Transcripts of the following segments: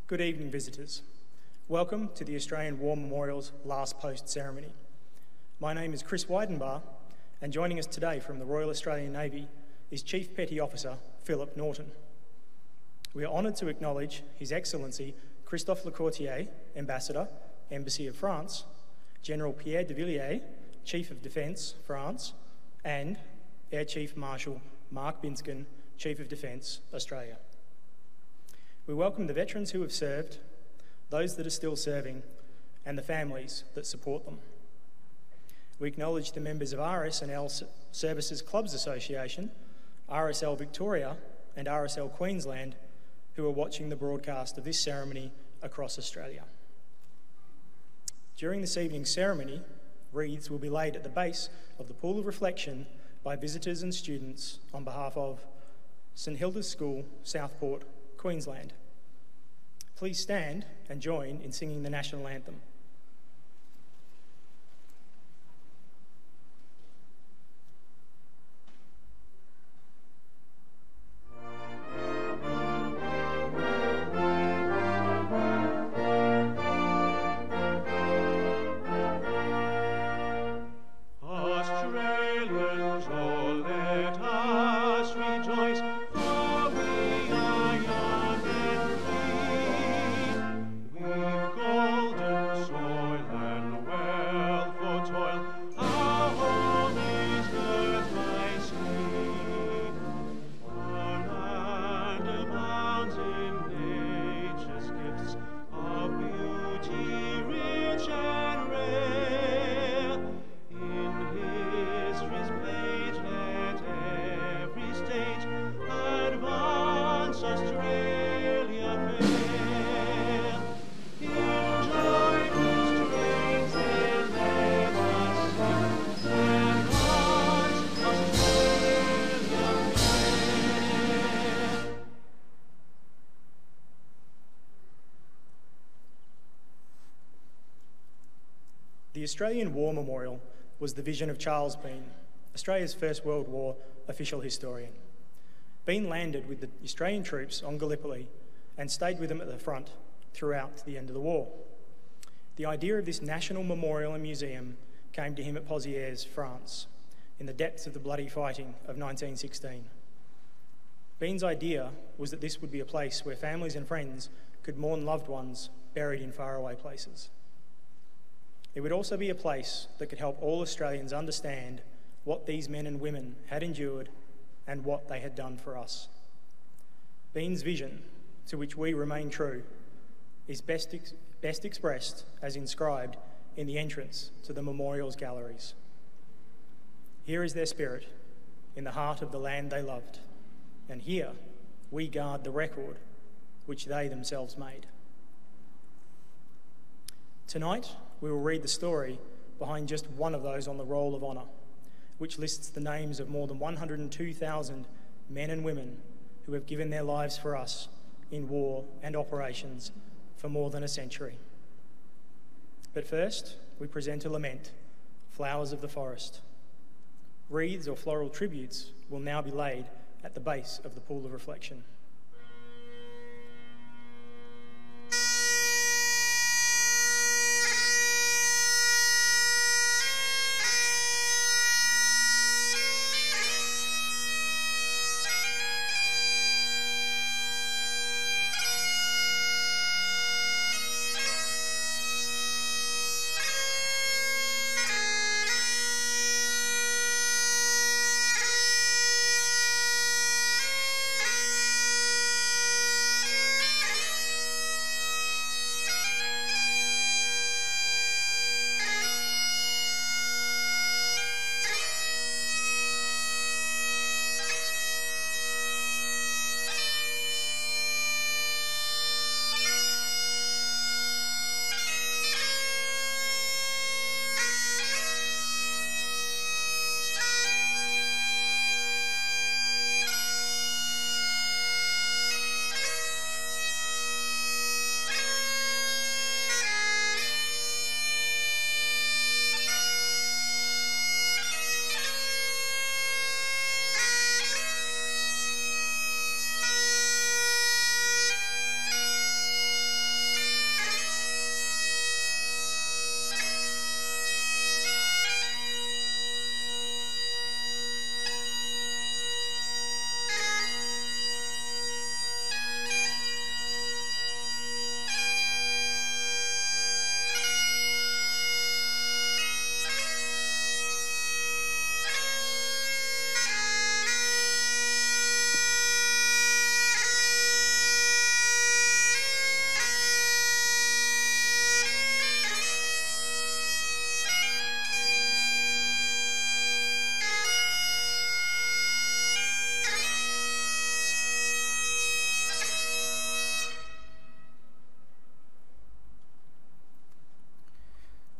Good evening, visitors. Welcome to the Australian War Memorial's last post ceremony. My name is Chris Weidenbar, and joining us today from the Royal Australian Navy is Chief Petty Officer Philip Norton. We are honoured to acknowledge His Excellency Christophe Lecourtier, Ambassador, Embassy of France, General Pierre de Villiers, Chief of Defence, France, and Air Chief Marshal Mark Binskin, Chief of Defence, Australia. We welcome the veterans who have served, those that are still serving, and the families that support them. We acknowledge the members of RSL Services Clubs Association, RSL Victoria, and RSL Queensland who are watching the broadcast of this ceremony across Australia. During this evening's ceremony, wreaths will be laid at the base of the Pool of Reflection by visitors and students on behalf of St Hilda's School, Southport, Queensland. Please stand and join in singing the National Anthem. The Australian War Memorial was the vision of Charles Bean, Australia's First World War official historian. Bean landed with the Australian troops on Gallipoli and stayed with them at the front throughout the end of the war. The idea of this national memorial and museum came to him at Pozières, France, in the depths of the bloody fighting of 1916. Bean's idea was that this would be a place where families and friends could mourn loved ones buried in faraway places. It would also be a place that could help all Australians understand what these men and women had endured and what they had done for us. Bean's vision, to which we remain true, is best expressed as inscribed in the entrance to the memorial's galleries. Here is their spirit, in the heart of the land they loved, and here we guard the record which they themselves made. Tonight, we will read the story behind just one of those on the Roll of Honour, which lists the names of more than 102,000 men and women who have given their lives for us in war and operations for more than a century. But first, we present a lament, Flowers of the Forest. Wreaths or floral tributes will now be laid at the base of the Pool of Reflection.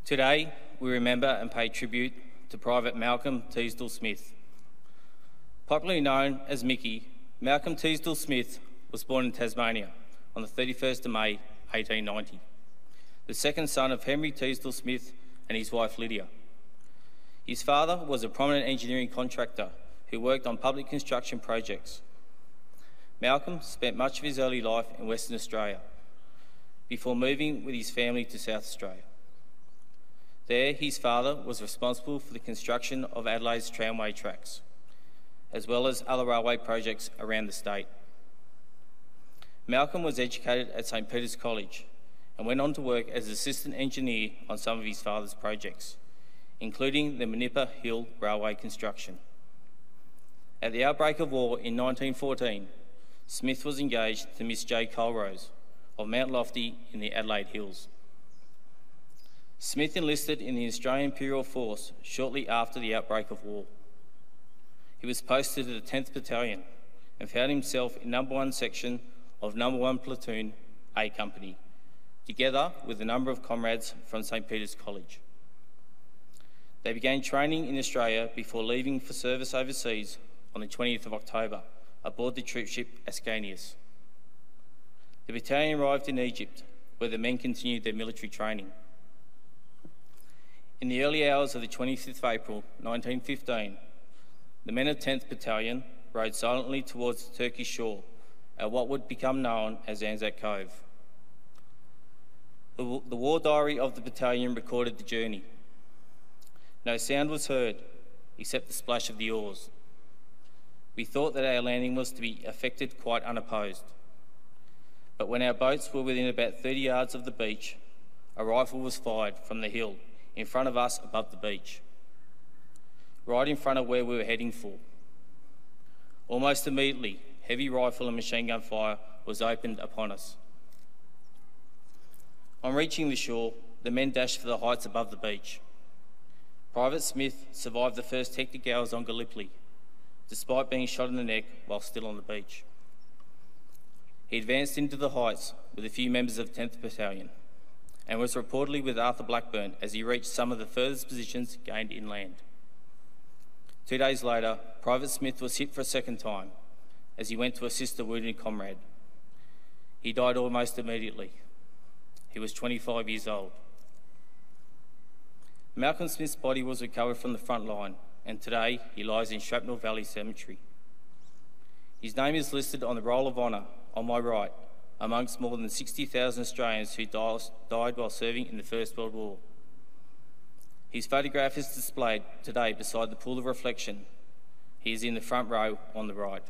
Today, we remember and pay tribute to Private Malcolm Teasdale Smith. Popularly known as Mickey, Malcolm Teasdale Smith was born in Tasmania on the 31st of May 1890, the second son of Henry Teasdale Smith and his wife Lydia. His father was a prominent engineering contractor who worked on public construction projects. Malcolm spent much of his early life in Western Australia before moving with his family to South Australia. There, his father was responsible for the construction of Adelaide's tramway tracks, as well as other railway projects around the state. Malcolm was educated at St Peter's College and went on to work as assistant engineer on some of his father's projects, including the Manippa Hill Railway construction. At the outbreak of war in 1914, Smith was engaged to Miss J. Colrose of Mount Lofty in the Adelaide Hills. Smith enlisted in the Australian Imperial Force shortly after the outbreak of war. He was posted to the 10th Battalion and found himself in No. 1 Section of No. 1 Platoon A Company, together with a number of comrades from St Peter's College. They began training in Australia before leaving for service overseas on the 20th of October aboard the troopship Ascanius. The battalion arrived in Egypt, where the men continued their military training. In the early hours of the 25th of April 1915, the men of 10th Battalion rowed silently towards the Turkish shore at what would become known as Anzac Cove. The war diary of the battalion recorded the journey. No sound was heard except the splash of the oars. We thought that our landing was to be effected quite unopposed. But when our boats were within about 30 yards of the beach, a rifle was fired from the hill in front of us above the beach, right in front of where we were heading for. Almost immediately, heavy rifle and machine gun fire was opened upon us. On reaching the shore, the men dashed for the heights above the beach. Private Smith survived the first hectic hours on Gallipoli, despite being shot in the neck while still on the beach. He advanced into the heights with a few members of 10th Battalion and was reportedly with Arthur Blackburn as he reached some of the furthest positions gained inland. 2 days later, Private Smith was hit for a second time as he went to assist a wounded comrade. He died almost immediately. He was 25 years old. Malcolm Smith's body was recovered from the front line, and today he lies in Shrapnel Valley Cemetery. His name is listed on the Roll of Honour on my right, amongst more than 60,000 Australians who died while serving in the First World War. His photograph is displayed today beside the pool of reflection. He is in the front row on the right.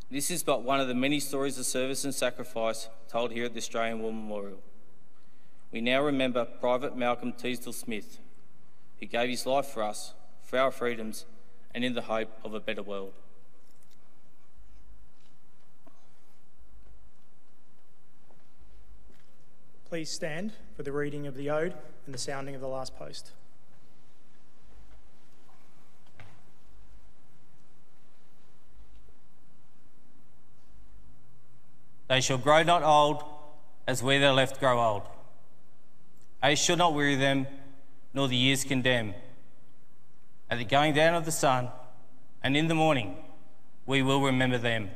This is but one of the many stories of service and sacrifice told here at the Australian War Memorial. We now remember Private Malcolm Teasdale Smith, who gave his life for us, for our freedoms, and in the hope of a better world. Please stand for the reading of the Ode and the sounding of the last post. They shall grow not old, as where they're left grow old. Age shall not weary them, nor the years condemn. At the going down of the sun, and in the morning, we will remember them.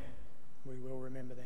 We will remember them.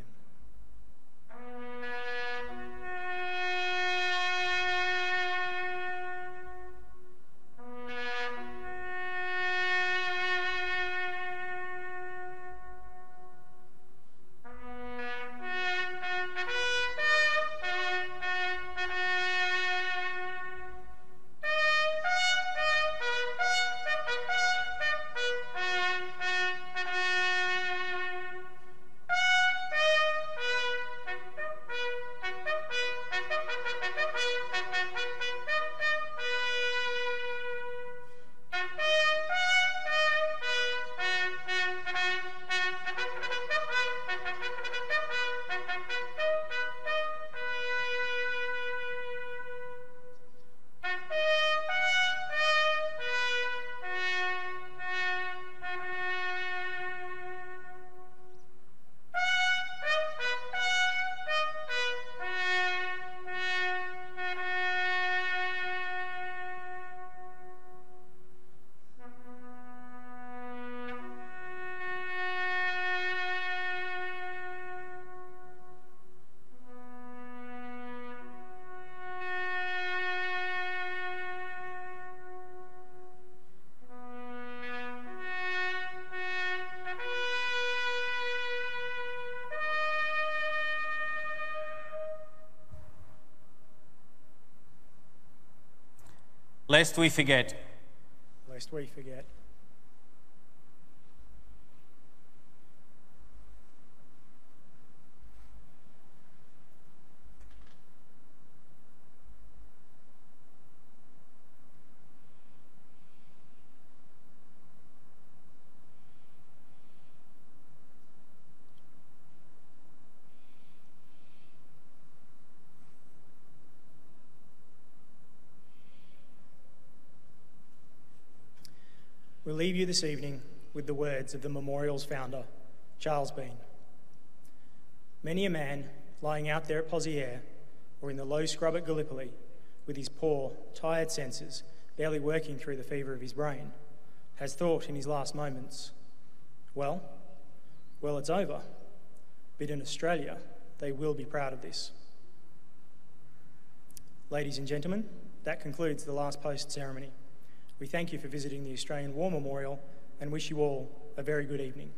lest we forget. Lest we forget. We'll leave you this evening with the words of the memorial's founder, Charles Bean. Many a man lying out there at Pozieres or in the low scrub at Gallipoli with his poor, tired senses barely working through the fever of his brain has thought in his last moments, well, it's over. But in Australia, they will be proud of this. Ladies and gentlemen, that concludes the last post ceremony. We thank you for visiting the Australian War Memorial and wish you all a very good evening.